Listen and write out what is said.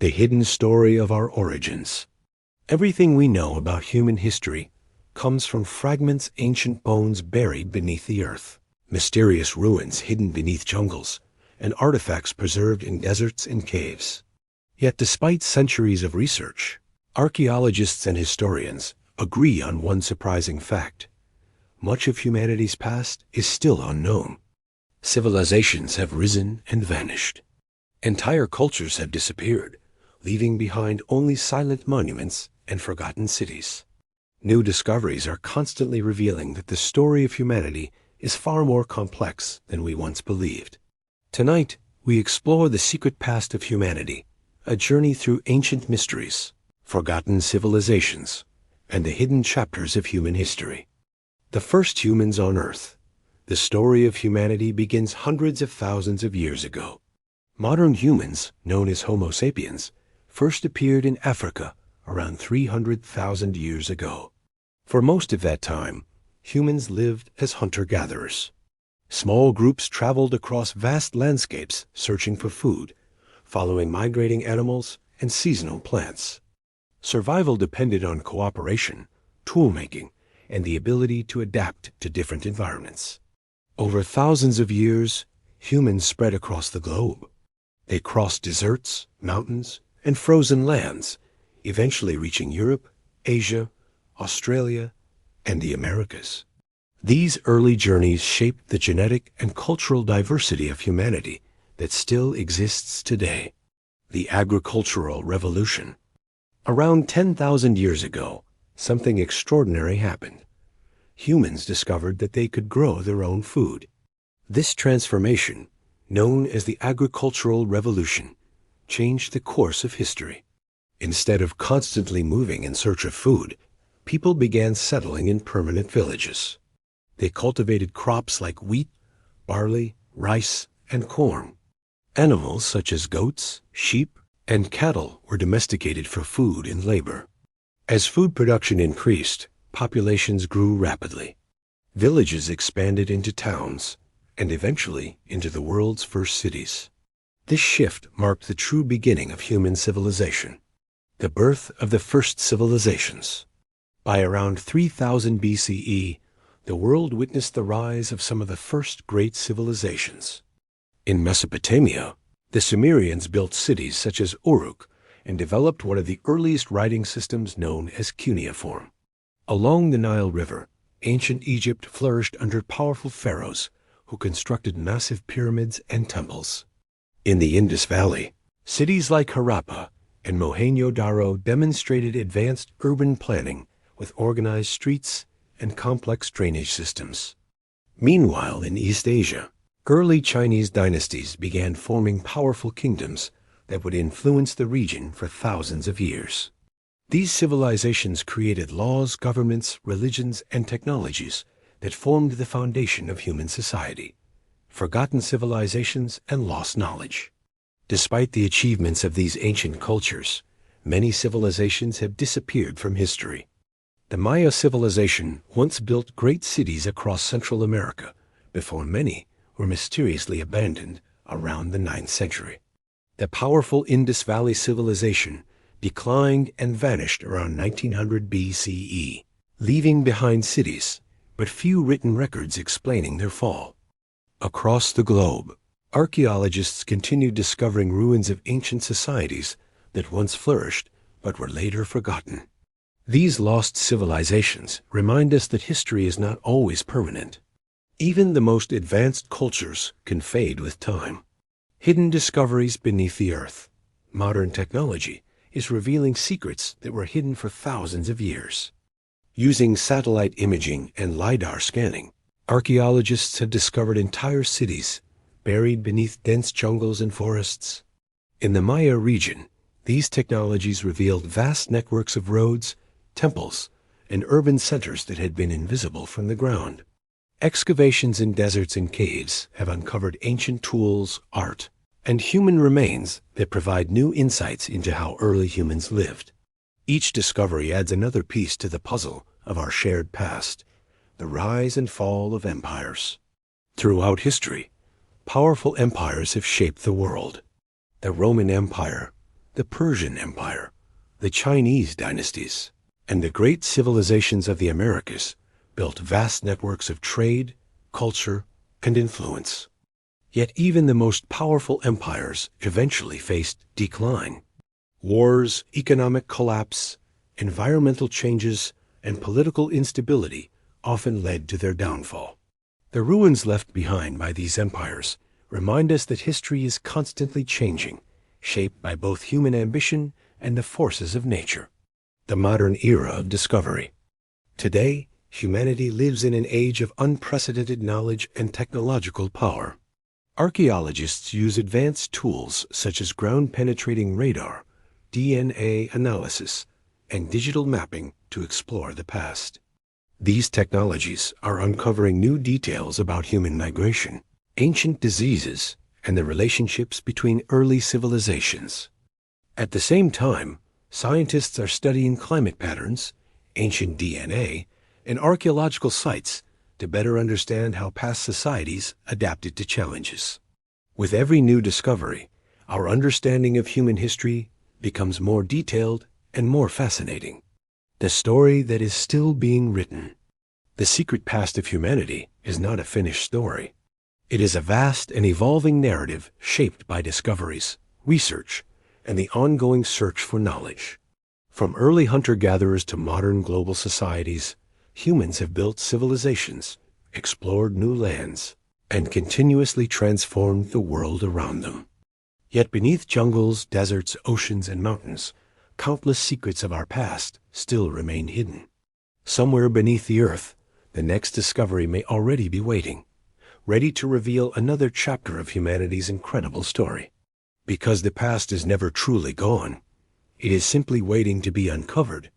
The hidden story of our origins. Everything we know about human history comes from fragments, ancient bones buried beneath the earth, mysterious ruins hidden beneath jungles, and artifacts preserved in deserts and caves. Yet despite centuries of research, archaeologists and historians agree on one surprising fact. Much of humanity's past is still unknown. Civilizations have risen and vanished. Entire cultures have disappeared, leaving behind only silent monuments and forgotten cities. New discoveries are constantly revealing that the story of humanity is far more complex than we once believed. Tonight, we explore the secret past of humanity, a journey through ancient mysteries, forgotten civilizations, and the hidden chapters of human history. The first humans on Earth. The story of humanity begins hundreds of thousands of years ago. Modern humans, known as Homo sapiens, first appeared in Africa around 300,000 years ago. For most of that time, humans lived as hunter-gatherers. Small groups traveled across vast landscapes searching for food, following migrating animals and seasonal plants. Survival depended on cooperation, tool-making, and the ability to adapt to different environments. Over thousands of years, humans spread across the globe. They crossed deserts, mountains, and frozen lands, eventually reaching Europe, Asia, Australia, and the Americas. These early journeys shaped the genetic and cultural diversity of humanity that still exists today. The agricultural revolution. Around 10,000 years ago, something extraordinary happened. Humans discovered that they could grow their own food. This transformation, known as the agricultural revolution, changed the course of history. Instead of constantly moving in search of food, people began settling in permanent villages. They cultivated crops like wheat, barley, rice, and corn. Animals such as goats, sheep, and cattle were domesticated for food and labor. As food production increased, populations grew rapidly. Villages expanded into towns, and eventually into the world's first cities. This shift marked the true beginning of human civilization, the birth of the first civilizations. By around 3000 BCE, the world witnessed the rise of some of the first great civilizations. In Mesopotamia, the Sumerians built cities such as Uruk and developed one of the earliest writing systems known as cuneiform. Along the Nile River, ancient Egypt flourished under powerful pharaohs who constructed massive pyramids and temples. In the Indus Valley, cities like Harappa and Mohenjo-Daro demonstrated advanced urban planning with organized streets and complex drainage systems. Meanwhile, in East Asia, early Chinese dynasties began forming powerful kingdoms that would influence the region for thousands of years. These civilizations created laws, governments, religions, and technologies that formed the foundation of human society. Forgotten civilizations and lost knowledge. Despite the achievements of these ancient cultures, many civilizations have disappeared from history. The Maya civilization once built great cities across Central America before many were mysteriously abandoned around the 9th century. The powerful Indus Valley civilization declined and vanished around 1900 BCE, leaving behind cities, but few written records explaining their fall. Across the globe, archaeologists continued discovering ruins of ancient societies that once flourished but were later forgotten. These lost civilizations remind us that history is not always permanent. Even the most advanced cultures can fade with time. Hidden discoveries beneath the earth. Modern technology is revealing secrets that were hidden for thousands of years. Using satellite imaging and LiDAR scanning, archaeologists have discovered entire cities buried beneath dense jungles and forests. In the Maya region, these technologies revealed vast networks of roads, temples, and urban centers that had been invisible from the ground. Excavations in deserts and caves have uncovered ancient tools, art, and human remains that provide new insights into how early humans lived. Each discovery adds another piece to the puzzle of our shared past, the rise and fall of empires. Throughout history, powerful empires have shaped the world. The Roman Empire, the Persian Empire, the Chinese dynasties, and the great civilizations of the Americas built vast networks of trade, culture, and influence. Yet even the most powerful empires eventually faced decline. Wars, economic collapse, environmental changes, and political instability often led to their downfall. The ruins left behind by these empires remind us that history is constantly changing, shaped by both human ambition and the forces of nature. The modern era of discovery. Today, humanity lives in an age of unprecedented knowledge and technological power. Archaeologists use advanced tools such as ground-penetrating radar, DNA analysis, and digital mapping to explore the past. These technologies are uncovering new details about human migration, ancient diseases, and the relationships between early civilizations. At the same time, scientists are studying climate patterns, ancient DNA, and archaeological sites to better understand how past societies adapted to challenges. With every new discovery, our understanding of human history becomes more detailed and more fascinating. The story that is still being written. The secret past of humanity is not a finished story. It is a vast and evolving narrative shaped by discoveries, research, and the ongoing search for knowledge. From early hunter-gatherers to modern global societies, humans have built civilizations, explored new lands, and continuously transformed the world around them. Yet beneath jungles, deserts, oceans, and mountains, countless secrets of our past still remain hidden. Somewhere beneath the earth, the next discovery may already be waiting, ready to reveal another chapter of humanity's incredible story. Because the past is never truly gone, it is simply waiting to be uncovered